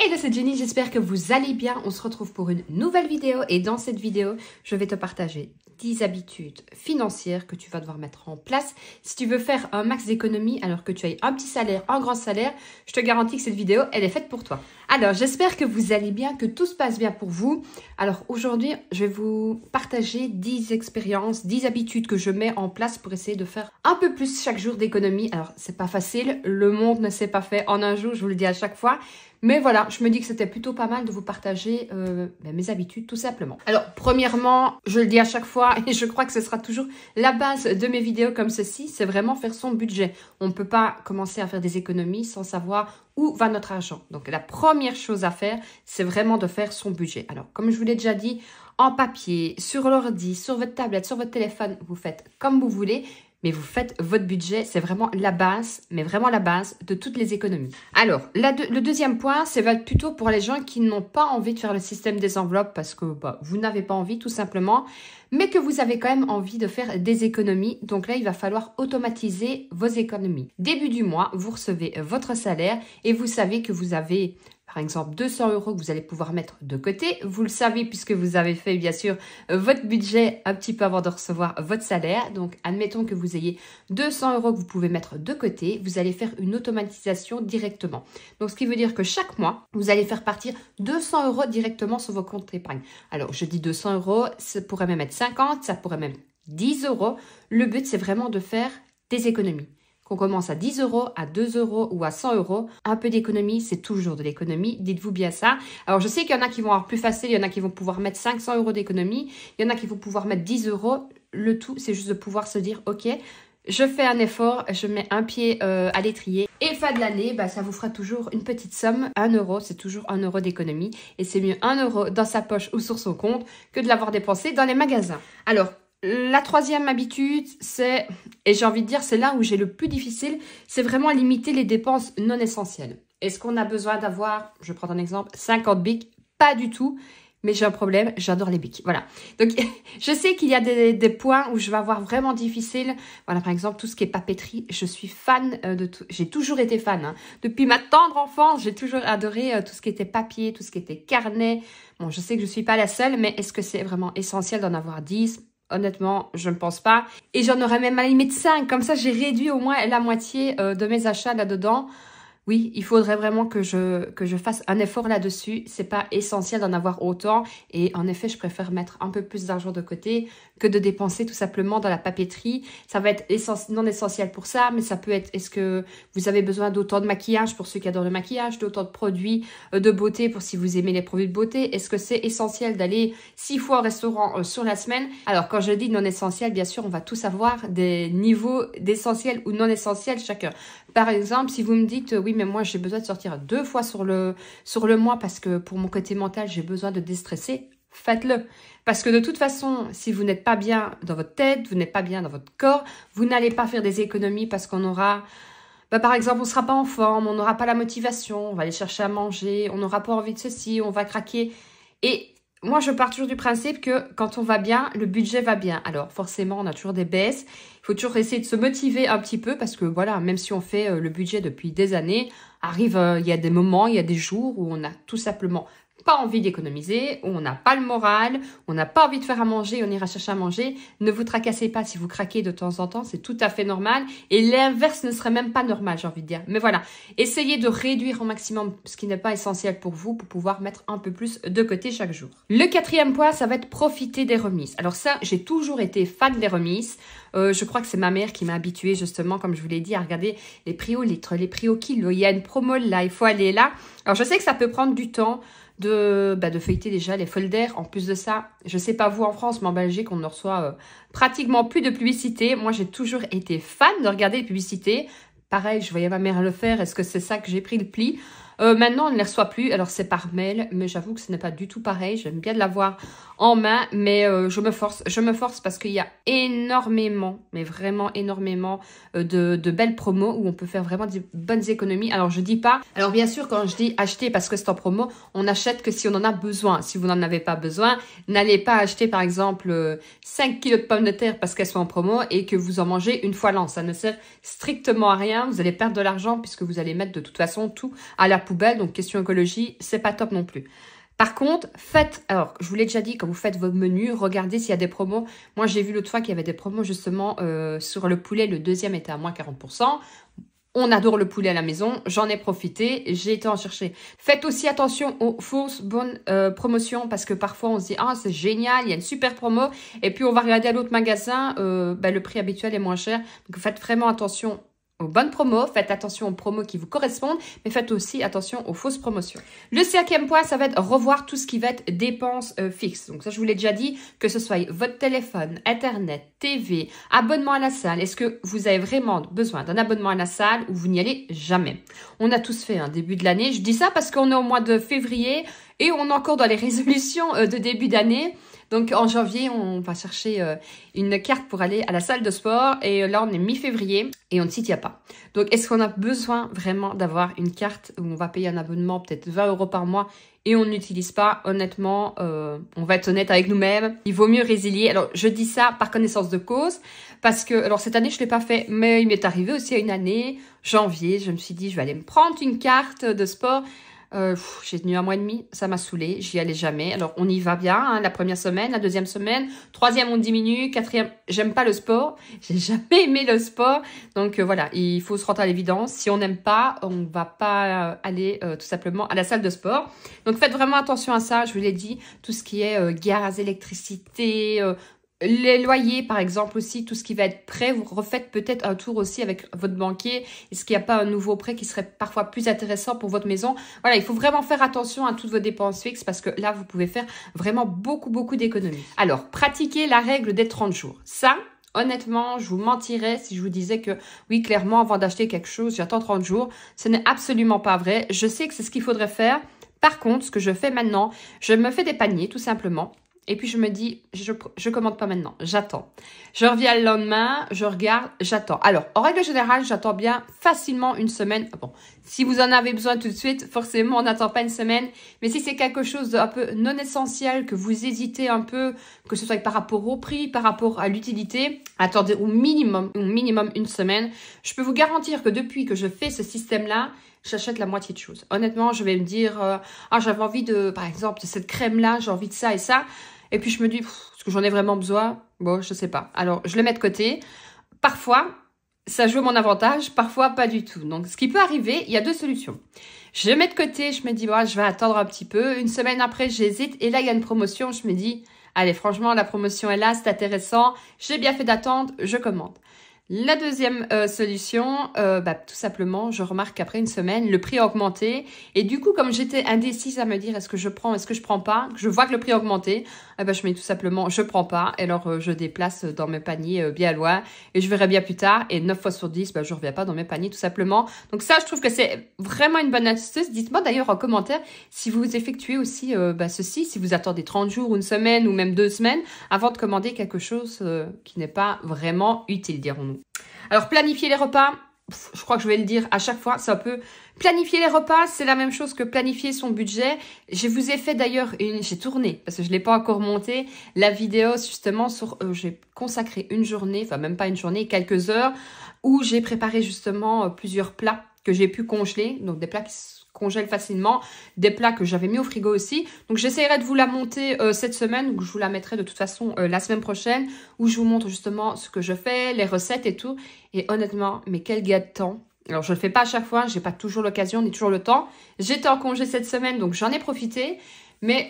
Hello, c'est Jenny, j'espère que vous allez bien. On se retrouve pour une nouvelle vidéo et dans cette vidéo, je vais te partager 10 habitudes financières que tu vas devoir mettre en place si tu veux faire un max d'économie alors que tu as un petit salaire, un grand salaire. Je te garantis que cette vidéo, elle est faite pour toi. Alors, j'espère que vous allez bien, que tout se passe bien pour vous. Alors, aujourd'hui, je vais vous partager 10 expériences, 10 habitudes que je mets en place pour essayer de faire un peu plus chaque jour d'économie. Alors, c'est pas facile, le monde ne s'est pas fait en un jour, je vous le dis à chaque fois. Mais voilà, je me dis que c'était plutôt pas mal de vous partager mes habitudes tout simplement. Alors, premièrement, je le dis à chaque fois et je crois que ce sera toujours la base de mes vidéos comme ceci, c'est vraiment faire son budget. On ne peut pas commencer à faire des économies sans savoir où va notre argent. Donc, la première chose à faire, c'est vraiment de faire son budget. Alors, comme je vous l'ai déjà dit, en papier, sur l'ordi, sur votre tablette, sur votre téléphone, vous faites comme vous voulez. Mais vous faites votre budget, c'est vraiment la base, mais vraiment la base de toutes les économies. Alors, le deuxième point, c'est plutôt pour les gens qui n'ont pas envie de faire le système des enveloppes parce que vous n'avez pas envie tout simplement, mais que vous avez quand même envie de faire des économies. Donc là, il va falloir automatiser vos économies. Début du mois, vous recevez votre salaire et vous savez que vous avez... Par exemple, 200 € que vous allez pouvoir mettre de côté. Vous le savez puisque vous avez fait, bien sûr, votre budget un petit peu avant de recevoir votre salaire. Donc, admettons que vous ayez 200 € que vous pouvez mettre de côté. Vous allez faire une automatisation directement. Donc, ce qui veut dire que chaque mois, vous allez faire partir 200 € directement sur vos comptes d'épargne. Alors, je dis 200 €, ça pourrait même être 50, ça pourrait même être 10 €. Le but, c'est vraiment de faire des économies. Qu'on commence à 10 €, à 2 € ou à 100 €, un peu d'économie, c'est toujours de l'économie. Dites-vous bien ça. Alors, je sais qu'il y en a qui vont avoir plus facile, il y en a qui vont pouvoir mettre 500 € d'économie, il y en a qui vont pouvoir mettre 10 €. Le tout, c'est juste de pouvoir se dire, ok, je fais un effort, je mets un pied à l'étrier. Et fin de l'année, ça vous fera toujours une petite somme. 1 €, c'est toujours 1 € d'économie. Et c'est mieux 1 € dans sa poche ou sur son compte que de l'avoir dépensé dans les magasins. Alors, la troisième habitude, c'est, et j'ai envie de dire, c'est là où j'ai le plus difficile, c'est vraiment limiter les dépenses non essentielles. Est-ce qu'on a besoin d'avoir, je prends un exemple, 50 bics? Pas du tout, mais j'ai un problème, j'adore les bics. Voilà. Donc, je sais qu'il y a des points où je vais avoir vraiment difficile. Voilà, par exemple, tout ce qui est papeterie, je suis fan de tout. J'ai toujours été fan. Hein. Depuis ma tendre enfance, j'ai toujours adoré tout ce qui était papier, tout ce qui était carnet. Bon, je sais que je ne suis pas la seule, mais est-ce que c'est vraiment essentiel d'en avoir 10? Honnêtement, je ne pense pas. Et j'en aurais même à la limite 5. Comme ça, j'ai réduit au moins la moitié de mes achats là-dedans. Oui, il faudrait vraiment que je fasse un effort là-dessus. C'est pas essentiel d'en avoir autant. Et en effet, je préfère mettre un peu plus d'argent de côté que de dépenser tout simplement dans la papeterie. Ça va être non essentiel pour ça, mais ça peut être, est-ce que vous avez besoin d'autant de maquillage pour ceux qui adorent le maquillage, d'autant de produits de beauté pour si vous aimez les produits de beauté? Est-ce que c'est essentiel d'aller 6 fois au restaurant sur la semaine? Alors, quand je dis non essentiel, bien sûr, on va tous avoir des niveaux d'essentiel ou non essentiel chacun. Par exemple, si vous me dites, oui, mais moi, j'ai besoin de sortir 2 fois sur le mois parce que pour mon côté mental, j'ai besoin de déstresser, faites-le. Parce que de toute façon, si vous n'êtes pas bien dans votre tête, vous n'êtes pas bien dans votre corps, vous n'allez pas faire des économies parce qu'on aura... par exemple, on ne sera pas en forme, on n'aura pas la motivation, on va aller chercher à manger, on n'aura pas envie de ceci, on va craquer. Et moi, je pars toujours du principe que quand on va bien, le budget va bien. Alors, forcément, on a toujours des baisses. Il faut toujours essayer de se motiver un petit peu parce que, voilà, même si on fait le budget depuis des années, il y a des moments, il y a des jours où on n'a tout simplement pas envie d'économiser, où on n'a pas le moral, on n'a pas envie de faire à manger, on ira chercher à manger. Ne vous tracassez pas si vous craquez de temps en temps, c'est tout à fait normal. Et l'inverse ne serait même pas normal, j'ai envie de dire. Mais voilà, essayez de réduire au maximum ce qui n'est pas essentiel pour vous pour pouvoir mettre un peu plus de côté chaque jour. Le quatrième point, ça va être profiter des remises. Alors ça, j'ai toujours été fan des remises. Je crois que c'est ma mère qui m'a habituée justement, comme je vous l'ai dit, à regarder les prix au litre, les prix au kilo. Il y a une promo là, il faut aller là. Alors je sais que ça peut prendre du temps de feuilleter déjà les folders. En plus de ça, je sais pas vous en France, mais en Belgique, on ne reçoit pratiquement plus de publicité. Moi, j'ai toujours été fan de regarder les publicités. Pareil, je voyais ma mère le faire. Est-ce que c'est ça que j'ai pris le pli? Maintenant, on ne les reçoit plus. Alors, c'est par mail, mais j'avoue que ce n'est pas du tout pareil. J'aime bien de l'avoir en main, mais je me force. Je me force parce qu'il y a énormément, mais vraiment énormément de belles promos où on peut faire vraiment des bonnes économies. Alors, je dis pas... Alors, bien sûr, quand je dis acheter parce que c'est en promo, on n'achète que si on en a besoin. Si vous n'en avez pas besoin, n'allez pas acheter, par exemple, 5 kilos de pommes de terre parce qu'elles sont en promo et que vous en mangez une fois l'an. Ça ne sert strictement à rien. Vous allez perdre de l'argent puisque vous allez mettre de toute façon tout à la poubelle. poubelle, donc question écologie, c'est pas top non plus. Par contre, faites, alors je vous l'ai déjà dit, quand vous faites vos menus, regardez s'il y a des promos. Moi, j'ai vu l'autre fois qu'il y avait des promos justement sur le poulet, le deuxième était à moins 40%. On adore le poulet à la maison, j'en ai profité, j'ai été en chercher. Faites aussi attention aux fausses bonnes promotions parce que parfois on se dit « Ah, c'est génial, il y a une super promo » et puis on va regarder à l'autre magasin, le prix habituel est moins cher. Donc faites vraiment attention aux bonnes promos, faites attention aux promos qui vous correspondent, mais faites aussi attention aux fausses promotions. Le cinquième point, ça va être revoir tout ce qui va être dépenses fixes. Donc ça, je vous l'ai déjà dit, que ce soit votre téléphone, Internet, TV, abonnement à la salle. Est-ce que vous avez vraiment besoin d'un abonnement à la salle ou vous n'y allez jamais? On a tous fait un début de l'année. Je dis ça parce qu'on est au mois de février et on est encore dans les résolutions de début d'année. Donc, en janvier, on va chercher une carte pour aller à la salle de sport. Et là, on est mi-février et on ne s'y tient pas. Donc, est-ce qu'on a besoin vraiment d'avoir une carte où on va payer un abonnement, peut-être 20 € par mois, et on n'utilise pas? Honnêtement, on va être honnête avec nous-mêmes. Il vaut mieux résilier. Alors, je dis ça par connaissance de cause. Parce que, alors cette année, je ne l'ai pas fait, mais il m'est arrivé aussi à une année, janvier, je me suis dit, je vais aller me prendre une carte de sport. J'ai tenu 1 mois et demi, ça m'a saoulée, j'y allais jamais. Alors on y va bien, hein, la première semaine, la deuxième semaine, troisième on diminue, quatrième, j'aime pas le sport, j'ai jamais aimé le sport. Donc voilà, il faut se rendre à l'évidence, si on n'aime pas, on va pas aller tout simplement à la salle de sport. Donc faites vraiment attention à ça, je vous l'ai dit, tout ce qui est gaz, électricité, les loyers, par exemple, aussi, tout ce qui va être prêt, vous refaites peut-être un tour aussi avec votre banquier. Est-ce qu'il n'y a pas un nouveau prêt qui serait parfois plus intéressant pour votre maison? Voilà, il faut vraiment faire attention à toutes vos dépenses fixes parce que là, vous pouvez faire vraiment beaucoup d'économies. Alors, pratiquez la règle des 30 jours. Ça, honnêtement, je vous mentirais si je vous disais que, oui, clairement, avant d'acheter quelque chose, j'attends 30 jours. Ce n'est absolument pas vrai. Je sais que c'est ce qu'il faudrait faire. Par contre, ce que je fais maintenant, je me fais des paniers, tout simplement. Et puis, je me dis, je commande pas maintenant, j'attends. Je reviens le lendemain, je regarde, j'attends. Alors, en règle générale, j'attends bien facilement une semaine. Bon, si vous en avez besoin tout de suite, forcément, on n'attend pas une semaine. Mais si c'est quelque chose d'un peu non essentiel, que vous hésitez un peu, que ce soit par rapport au prix, par rapport à l'utilité, attendez au minimum une semaine. Je peux vous garantir que depuis que je fais ce système-là, j'achète la moitié de choses. Honnêtement, je vais me dire, ah, j'avais envie de, par exemple, de cette crème-là, j'ai envie de ça et ça. Et puis, je me dis, est-ce que j'en ai vraiment besoin? Bon, je sais pas. Alors, je le mets de côté. Parfois, ça joue à mon avantage, parfois pas du tout. Donc, ce qui peut arriver, il y a 2 solutions. Je le mets de côté, je me dis, bon, je vais attendre un petit peu. Une semaine après, j'hésite. Et là, il y a une promotion. Je me dis, allez, franchement, la promotion est là, c'est intéressant. J'ai bien fait d'attendre, je commande. La deuxième solution, tout simplement, je remarque qu'après une semaine, le prix a augmenté. Et du coup, comme j'étais indécise à me dire est-ce que je prends, est-ce que je prends pas, je vois que le prix a augmenté, je me dis tout simplement je prends pas. Et alors, je déplace dans mes paniers bien loin et je verrai bien plus tard. Et 9 fois sur 10, je reviens pas dans mes paniers tout simplement. Donc ça, je trouve que c'est vraiment une bonne astuce. Dites-moi d'ailleurs en commentaire si vous effectuez aussi ceci, si vous attendez 30 jours, une semaine ou même 2 semaines avant de commander quelque chose qui n'est pas vraiment utile, dirons-nous. Alors, planifier les repas, je crois que je vais le dire à chaque fois, c'est un peu... Planifier les repas, c'est la même chose que planifier son budget. Je vous ai fait d'ailleurs j'ai tourné, parce que je ne l'ai pas encore monté, la vidéo justement sur... j'ai consacré une journée, enfin même pas une journée, quelques heures, où j'ai préparé justement plusieurs plats que j'ai pu congeler, donc des plats qui congèle facilement, des plats que j'avais mis au frigo aussi. Donc j'essaierai de vous la monter cette semaine, ou je vous la mettrai de toute façon la semaine prochaine, où je vous montre justement ce que je fais, les recettes et tout. Et honnêtement, mais quel gain de temps. Alors je le fais pas à chaque fois, j'ai pas toujours l'occasion ni toujours le temps. J'étais en congé cette semaine, donc j'en ai profité. Mais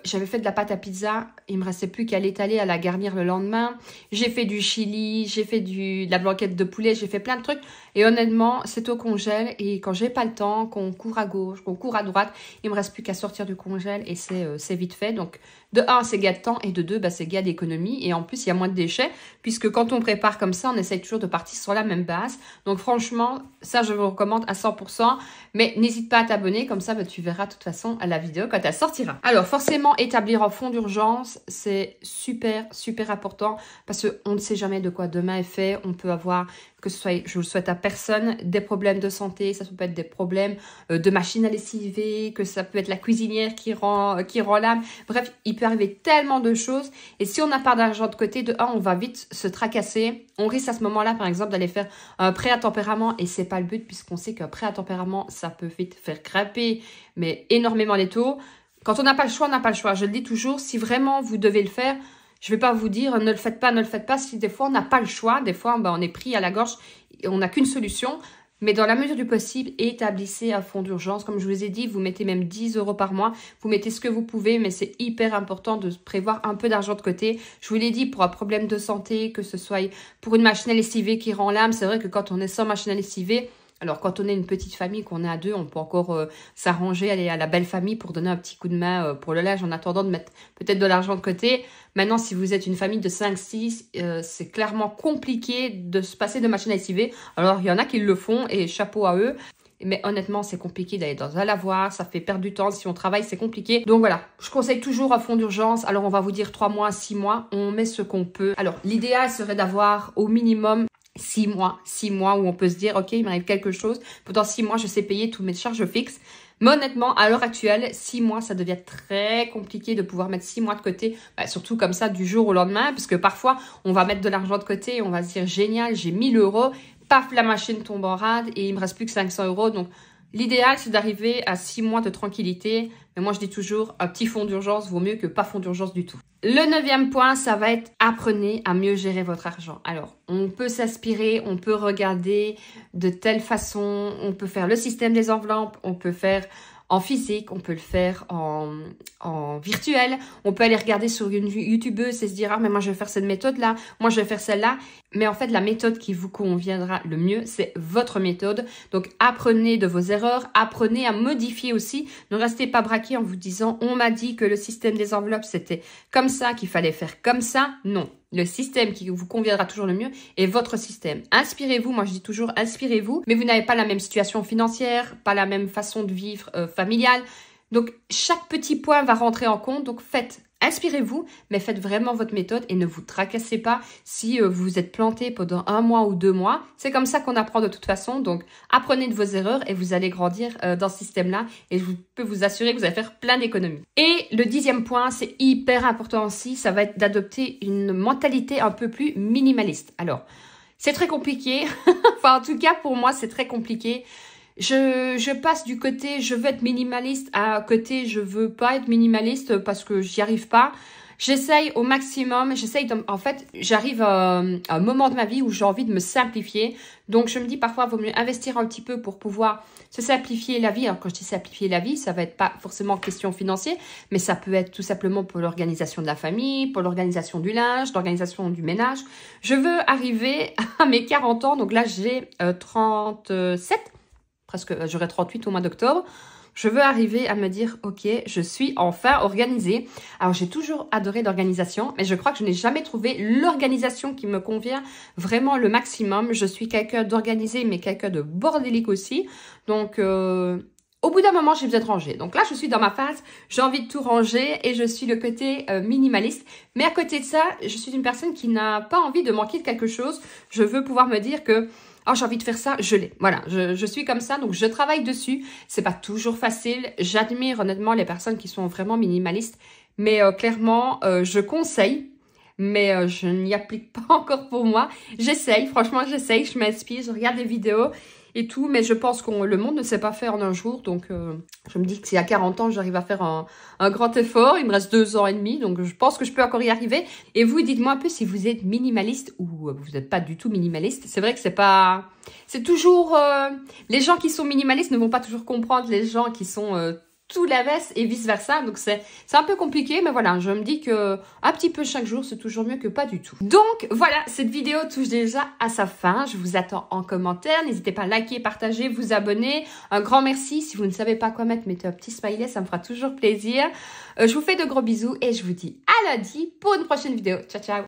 j'avais fait de la pâte à pizza, il me restait plus qu'à l'étaler, à la garnir le lendemain. J'ai fait du chili, j'ai fait de la blanquette de poulet, j'ai fait plein de trucs. Et honnêtement, c'est au congèle. Et quand j'ai pas le temps, qu'on court à gauche, qu'on court à droite, il me reste plus qu'à sortir du congèle et c'est vite fait. Donc de 1, c'est gain de temps et de 2, c'est gain d'économie. Et en plus, il y a moins de déchets puisque quand on prépare comme ça, on essaye toujours de partir sur la même base. Donc franchement, ça, je vous recommande à 100%. Mais n'hésite pas à t'abonner, comme ça, tu verras de toute façon la vidéo quand elle sortira. ira. Alors forcément, établir un fonds d'urgence, c'est super, super important parce qu'on ne sait jamais de quoi demain est fait. On peut avoir, que ce soit, je le souhaite à personne, des problèmes de santé, ça peut être des problèmes de machine à lessiver, que ça peut être la cuisinière qui rend l'âme. Bref, il peut arriver tellement de choses. Et si on n'a pas d'argent de côté, de un, on va vite se tracasser. On risque à ce moment-là, par exemple, d'aller faire un prêt à tempérament. Et c'est pas le but puisqu'on sait qu'un prêt à tempérament, ça peut vite faire grimper, mais énormément les taux. Quand on n'a pas le choix, on n'a pas le choix. Je le dis toujours, si vraiment vous devez le faire, je ne vais pas vous dire ne le faites pas, ne le faites pas. Si des fois on n'a pas le choix, des fois on est pris à la gorge et on n'a qu'une solution. Mais dans la mesure du possible, établissez un fonds d'urgence. Comme je vous ai dit, vous mettez même 10 € par mois. Vous mettez ce que vous pouvez, mais c'est hyper important de prévoir un peu d'argent de côté. Je vous l'ai dit, pour un problème de santé, que ce soit pour une machine à lessiver qui rend l'âme. C'est vrai que quand on est sans machine à lessiver, alors, quand on est une petite famille, qu'on est à deux, on peut encore s'arranger, aller à la belle famille pour donner un petit coup de main pour le linge en attendant de mettre peut-être de l'argent de côté. Maintenant, si vous êtes une famille de 5-6, c'est clairement compliqué de se passer de machine à lessiver. Alors, il y en a qui le font et chapeau à eux. Mais honnêtement, c'est compliqué d'aller dans un lavoir, ça fait perdre du temps. Si on travaille, c'est compliqué. Donc voilà, je conseille toujours un fonds d'urgence. Alors, on va vous dire 3 mois, 6 mois, on met ce qu'on peut. Alors, l'idéal serait d'avoir au minimum 6 mois où on peut se dire, ok, il m'arrive quelque chose. Pendant 6 mois, je sais payer toutes mes charges fixes. Mais honnêtement, à l'heure actuelle, 6 mois, ça devient très compliqué de pouvoir mettre 6 mois de côté. Surtout comme ça, du jour au lendemain. Parce que parfois, on va mettre de l'argent de côté et on va se dire, génial, j'ai 1000 €. Paf, la machine tombe en rade et il me reste plus que 500 €. Donc, l'idéal, c'est d'arriver à 6 mois de tranquillité. Mais moi, je dis toujours, un petit fonds d'urgence vaut mieux que pas fonds d'urgence du tout. Le 9e point, ça va être apprenez à mieux gérer votre argent. Alors, on peut s'inspirer, on peut regarder de telle façon, on peut faire le système des enveloppes, on peut faire en physique, on peut le faire en virtuel, on peut aller regarder sur une youtubeuse et se dire « Ah, mais moi, je vais faire cette méthode-là, moi, je vais faire celle-là ». Mais en fait, la méthode qui vous conviendra le mieux, c'est votre méthode. Donc, apprenez de vos erreurs, apprenez à modifier aussi. Ne restez pas braqué en vous disant « On m'a dit que le système des enveloppes, c'était comme ça, qu'il fallait faire comme ça ». Non. Le système qui vous conviendra toujours le mieux est votre système. Inspirez-vous, moi je dis toujours inspirez-vous, mais vous n'avez pas la même situation financière, pas la même façon de vivre familiale. Donc chaque petit point va rentrer en compte, donc inspirez-vous, mais faites vraiment votre méthode et ne vous tracassez pas si vous êtes planté pendant 1 mois ou 2 mois. C'est comme ça qu'on apprend de toute façon. Donc, apprenez de vos erreurs et vous allez grandir dans ce système-là. Et je peux vous assurer que vous allez faire plein d'économies. Et le 10e point, c'est hyper important aussi, ça va être d'adopter une mentalité un peu plus minimaliste. Alors, c'est très compliqué. Enfin, en tout cas, pour moi, c'est très compliqué. Je passe du côté je veux être minimaliste à côté je veux pas être minimaliste parce que j'y arrive pas. J'essaye au maximum, en fait, j'arrive à un moment de ma vie où j'ai envie de me simplifier. Donc, je me dis parfois, il vaut mieux investir un petit peu pour pouvoir se simplifier la vie. Alors, quand je dis simplifier la vie, ça va être pas forcément question financière, mais ça peut être tout simplement pour l'organisation de la famille, pour l'organisation du linge, l'organisation du ménage. Je veux arriver à mes 40 ans, donc là, j'ai 37. Presque, j'aurai 38 au mois d'octobre. Je veux arriver à me dire, ok, je suis enfin organisée. Alors, j'ai toujours adoré l'organisation, mais je crois que je n'ai jamais trouvé l'organisation qui me convient vraiment le maximum. Je suis quelqu'un d'organisé, mais quelqu'un de bordélique aussi. Donc, au bout d'un moment, j'ai besoin de ranger. Donc là, je suis dans ma phase, j'ai envie de tout ranger et je suis le côté minimaliste. Mais à côté de ça, je suis une personne qui n'a pas envie de manquer de quelque chose. Je veux pouvoir me dire que oh, j'ai envie de faire ça, je l'ai. Voilà, je suis comme ça, donc je travaille dessus. C'est pas toujours facile. J'admire honnêtement les personnes qui sont vraiment minimalistes. Mais clairement, je conseille. Mais je n'y applique pas encore pour moi. J'essaye, franchement, j'essaye. Je m'inspire, je regarde des vidéos et tout. Mais je pense que le monde ne sait pas faire en un jour. Donc, je me dis que si à 40 ans, j'arrive à faire un grand effort. Il me reste 2 ans et demi. Donc, je pense que je peux encore y arriver. Et vous, dites-moi un peu si vous êtes minimaliste ou vous n'êtes pas du tout minimaliste. C'est vrai que c'est pas... C'est toujours... les gens qui sont minimalistes ne vont pas toujours comprendre les gens qui sont... tout l'inverse et vice versa, donc c'est un peu compliqué, mais voilà, je me dis que un petit peu chaque jour c'est toujours mieux que pas du tout. Donc voilà, cette vidéo touche déjà à sa fin. Je vous attends en commentaire, n'hésitez pas à liker, partager, vous abonner. Un grand merci. Si vous ne savez pas quoi mettre, mettez un petit smiley, ça me fera toujours plaisir. Je vous fais de gros bisous et je vous dis à lundi pour une prochaine vidéo. Ciao ciao.